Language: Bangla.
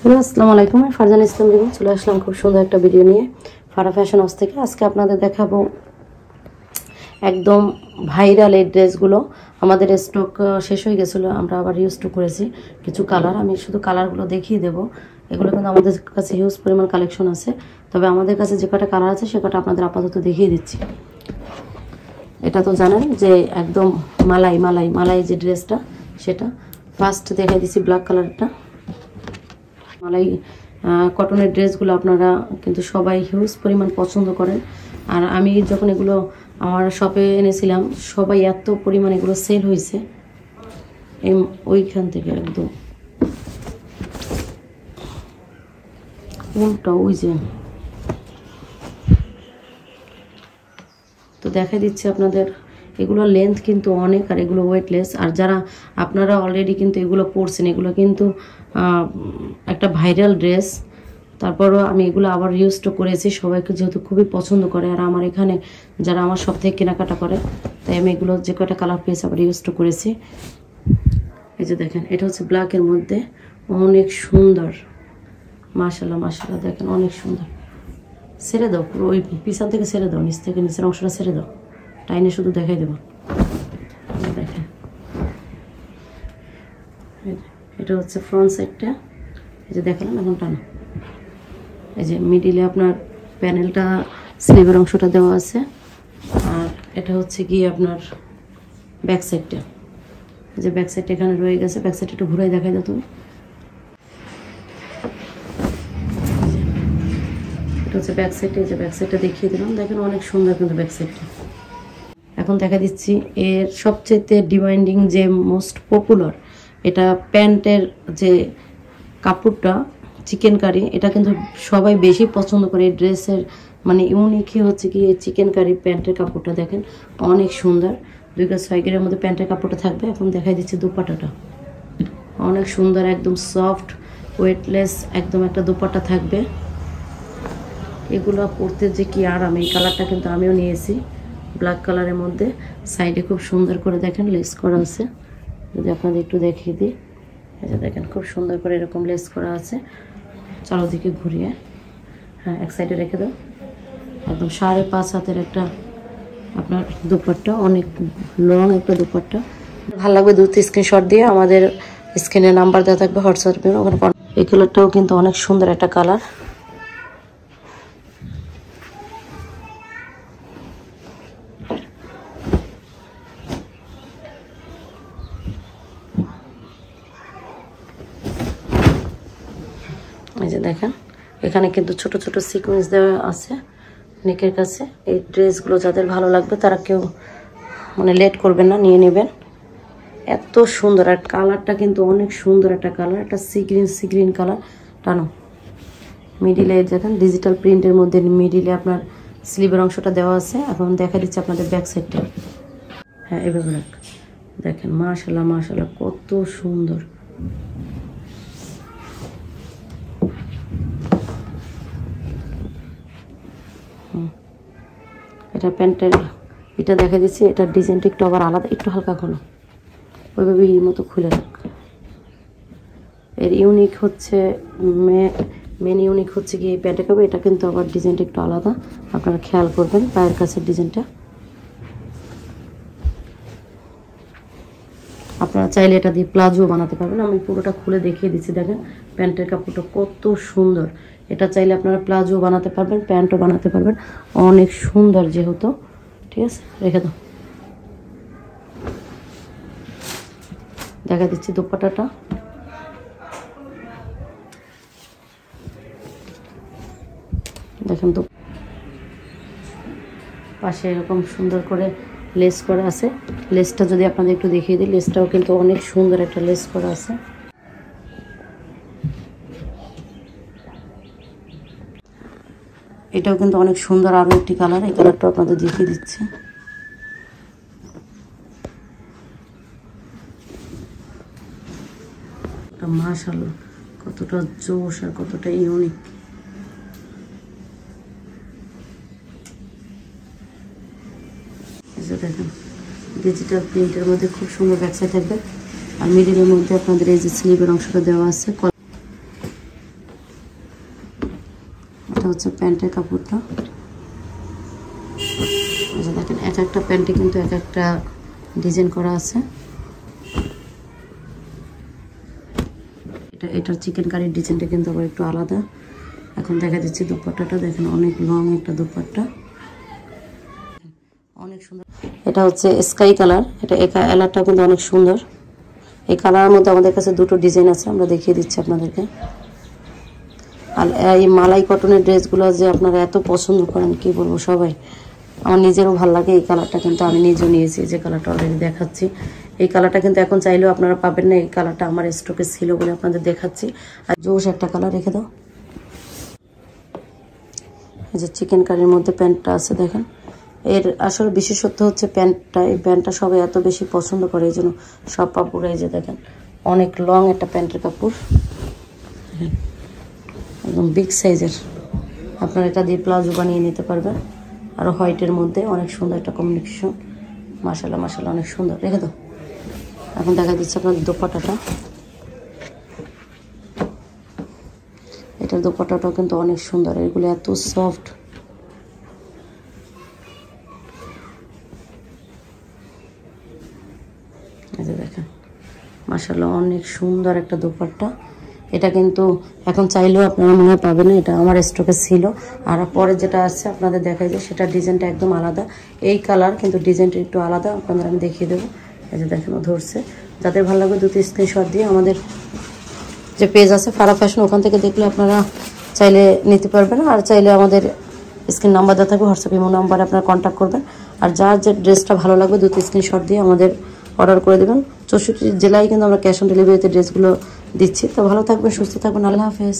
হ্যালো, আসসালামু আলাইকুম। আমি ফারজানা ইসলাম রিমন চলে আসলাম খুব সুন্দর একটা ভিডিও নিয়ে ফারা ফ্যাশন হাউস থেকে। আজকে আপনাদের দেখাবো একদম ভাইরাল এই ড্রেসগুলো। আমাদের স্টক শেষ হয়ে গেছিলো, আমরা আবার রিস্টক করেছি কিছু কালার। আমি শুধু কালারগুলো দেখিয়ে দেবো। এগুলো কিন্তু আমাদের কাছে হিউজ পরিমাণ কালেকশন আছে, তবে আমাদের কাছে যে কটা কালার আছে সে কটা আপনাদের আপাতত দেখিয়ে দিচ্ছি। এটা তো জানেন যে একদম মালাই মালাই মালাই যে ড্রেসটা, সেটা ফার্স্ট দেখাই দিচ্ছি ব্ল্যাক কালারটা। মালাই কটনের ড্রেসগুলো আপনারা কিন্তু সবাই হিউজ পরিমাণ পছন্দ করেন। আর আমি যখন এগুলো আমার শপে এনেছিলাম, সবাই এত পরিমাণ এগুলো সেল হয়েছে ওইখান থেকে একদম কোনটা ওই যে। তো দেখাই দিচ্ছি আপনাদের, এগুলো লেন্থ কিন্তু অনেক আর এগুলো ওয়েটলেস। আর যারা আপনারা অলরেডি কিন্তু এগুলো পরছেন, এগুলো কিন্তু একটা ভাইরাল ড্রেস। তারপরও আমি এগুলো আবার রিস্টক করেছি, সবাইকে যেহেতু খুবই পছন্দ করে। আর আমার এখানে যারা আমার সব থেকে কেনাকাটা করে, তাই আমি এগুলো যে কয়টা কালার পেয়েছি আবার রিস্টক করেছি। এই যে দেখেন, এটা হচ্ছে ব্ল্যাকের মধ্যে, অনেক সুন্দর। মাশাআল্লাহ মাশাআল্লাহ, দেখেন অনেক সুন্দর। ছেড়ে দাও পুরো, ওই পিছন থেকে ছেড়ে দাও, নিচ থেকে নিচের অংশটা ছেড়ে দাও, টাইনে শুধু দেখাই দেবো। দেখেন এটা হচ্ছে ফ্রন্ট সাইডটা, এই যে দেখালাম। এখন টানো, এই যে মিডিলে আপনার প্যানেলটা স্লিভের অংশটা দেওয়া আছে। আর এটা হচ্ছে কি আপনার ব্যাক সাইডটা, যে ব্যাক সাইডটা এখানে রয়ে গেছে। ব্যাক সাইডটা একটু ঘুরাই দেখাই দাও তুমি। এটা হচ্ছে ব্যাক সাইডটা, এই যে ব্যাক সাইডটা দেখিয়ে দিলাম। দেখেন অনেক সুন্দর কিন্তু ব্যাক সাইডটা। এখন দেখা দিচ্ছি এর সবচেয়ে ডিমান্ডিং যে মোস্ট পপুলার, এটা প্যান্টের যে কাপড়টা চিকেন কারি, এটা কিন্তু সবাই বেশি পছন্দ করে। এই ড্রেসের মানে ইউনিকই হচ্ছে কি এই চিকেন কারি প্যান্টের কাপড়টা। দেখেন অনেক সুন্দর, 2 গজ 6 গিরের মধ্যে প্যান্টের কাপড়টা থাকবে। এখন দেখাই দিচ্ছি দুপাট্টাটা, অনেক সুন্দর, একদম সফট ওয়েটলেস একদম একটা দুপাট্টা থাকবে। এগুলো পরতে যে কি আরাম। এই কালারটা কিন্তু আমিও নিয়েছি, ব্ল্যাক কালারের মধ্যে। সাইডে খুব সুন্দর করে দেখেন লেস করা আছে, যদি আপনাদের একটু দেখিয়ে দিই। এই যে দেখেন খুব সুন্দর করে এরকম লেস করা আছে চারোদিকে ঘুরিয়ে। হ্যাঁ, এক সাইডে রেখে দাও। একদম 5.5 হাতের একটা আপনার দুপাট্টা, অনেক লং একটা দুপাট্টা। ভালো লাগবে দ্রুত স্ক্রিনশট দিয়ে আমাদের স্ক্রিনে নাম্বার দেওয়া থাকবে, হোয়াটসঅ্যাপে ওখানে। এই কালারটাও কিন্তু অনেক সুন্দর একটা কালার। এই যে দেখেন, এখানে কিন্তু ছোট ছোট সিকোয়েন্স দেওয়া আছে নেকের কাছে। এই ড্রেসগুলো যাদের ভালো লাগবে তারা কেউ মানে লেট করবেন না, নিয়ে নেবেন। এত সুন্দর, আর কালারটা কিন্তু অনেক সুন্দর একটা কালার, একটা সি গ্রিন কালার। টানো, মিডিলে দেখেন ডিজিটাল প্রিন্টের মধ্যে মিডিলে আপনার স্লিভের অংশটা দেওয়া আছে। এখন দেখা দিচ্ছে আপনাদের ব্যাক সাইডটা। হ্যাঁ, এভাবে রাখ। দেখেন মাশাআল্লাহ মাশাআল্লাহ, কত সুন্দর। এটা প্যান্টের এটা দেখা দিচ্ছি, এটার ডিজাইনটা একটু আবার আলাদা, একটু হালকা খোলো, ওইভাবে এই মতো খুলে রাখ। এর ইউনিক হচ্ছে মেন ইউনিক হচ্ছে কি এই প্যান্টের কাপড়। এটা কিন্তু আবার ডিজাইনটা একটু আলাদা, আপনারা খেয়াল করবেন পায়ের কাছের ডিজাইনটা। আপনারা চাইলে এটা দিয়ে প্লাজো বানাতে পারবেন। আমি পুরোটা খুলে দেখিয়ে দিচ্ছি। দেখেন প্যান্টের কাপড়টা কত সুন্দর। এটা চাইলে আপনারা প্লাজো বানাতে পারবেন, প্যান্টও বানাতে পারবেন, অনেক সুন্দর যেহেতু। ঠিক আছে, রেখে দাও। দেখা দিচ্ছি দুপাট্টাটা। দেখেন তো পাশে এরকম সুন্দর করে লেস করা আছে। লেসটা যদি আপনাদের একটু দেখিয়ে দিই, লেসটাও কিন্তু অনেক সুন্দর একটা লেস করা আছে। এটাও কিন্তু অনেক সুন্দর আরো একটি কালার। এই কালারটা আপনাদের দেখিয়ে দিচ্ছি। মাশাআল্লাহ, কতটা জোশ আর কতটা ইউনিক। দেখেন ডিজিটাল প্রিন্টের মধ্যে খুব সুন্দর ব্যাক সাইড থাকবে। আর মিডিলের মধ্যে আপনাদের এই যে স্লিভের অংশটা দেওয়া আছে। হচ্ছে প্যান্টের কাপড়টা। আচ্ছা দেখেন, এক একটা প্যান্টে কিন্তু এক একটা ডিজাইন করা আছে। এটার চিকেন কারির ডিজাইনটা কিন্তু আবার একটু আলাদা। এখন দেখা দিচ্ছি দুপাট্টাটা, দেখেন অনেক লং একটা দুপাট্টা, অনেক সুন্দর। এটা হচ্ছে স্কাই কালার, এটা কালারটা কিন্তু অনেক সুন্দর। এই কালারের মধ্যে আমাদের কাছে দুটো ডিজাইন আছে, আমরা দেখিয়ে দিচ্ছি আপনাদেরকে। আর এই মালাই কটনের ড্রেসগুলো যে আপনারা এত পছন্দ করেন কি বলবো সবাই, আমার নিজেরও ভালো লাগে। এই কালারটা কিন্তু আমি নিজেও নিয়েছি, যে কালারটা অলরেডি দেখাচ্ছি। এই কালারটা কিন্তু এখন চাইলেও আপনারা পাবেন না, এই কালারটা আমার স্টকে ছিল বলে আপনাদের দেখাচ্ছি। আর জোশ একটা কালার রেখে দাও। এই যে চিকেন কারির মধ্যে প্যান্টটা আছে দেখেন। এর আসলে বিশেষত্ব হচ্ছে প্যান্টটা, এই প্যান্টটা সবাই এত বেশি পছন্দ করে, এই জন্য সব কাপড় এই যে দেখেন অনেক লং একটা প্যান্টের কাপড়, একদম বিগ সাইজের। আপনারা এটা দিয়ে প্লাজো বানিয়ে নিতে পারবেন। আরও হোয়াইটের মধ্যে অনেক সুন্দর একটা কম্বিনেশন, মাশাআল্লাহ মাশাআল্লাহ অনেক সুন্দর। রেখে দাও। এখন দেখা দিচ্ছে আপনাদের দোপাট্টাটা। এটার দোপাট্টাটাও কিন্তু অনেক সুন্দর, এগুলো এত সফট। এই যে দেখেন মাশাআল্লাহ অনেক সুন্দর একটা দোপাট্টা। এটা কিন্তু এখন চাইলেও আপনারা মনে হয় পাবেন না, এটা আমার স্টকে ছিল। আর পরে যেটা আসছে আপনাদের দেখাই যায়, সেটা ডিজাইনটা একদম আলাদা। এই কালার কিন্তু ডিজাইনটা একটু আলাদা, আপনাদের আমি দেখিয়ে দেবো। এই যে দেখেন ও ধরছে। যাদের ভালো লাগবে দুটো স্ক্রিনশট দিয়ে আমাদের যে পেজ আছে ফারা ফ্যাশন, ওখান থেকে দেখলে আপনারা চাইলে নিতে পারবেন। আর চাইলে আমাদের স্ক্রিন নাম্বার দেওয়া থাকবে, হোয়াটসঅ্যাপ ইমো নাম্বারে আপনারা কন্ট্যাক্ট করবেন। আর যার যে ড্রেসটা ভালো লাগবে দুটো স্ক্রিনশট দিয়ে আমাদের অর্ডার করে দেবেন। 64 জেলায় কিন্তু আমরা ক্যাশ অন ডেলিভারিতে ড্রেসগুলো দিচ্ছি। তো ভালো থাকবেন, সুস্থ থাকবেন, আল্লাহ হাফেজ।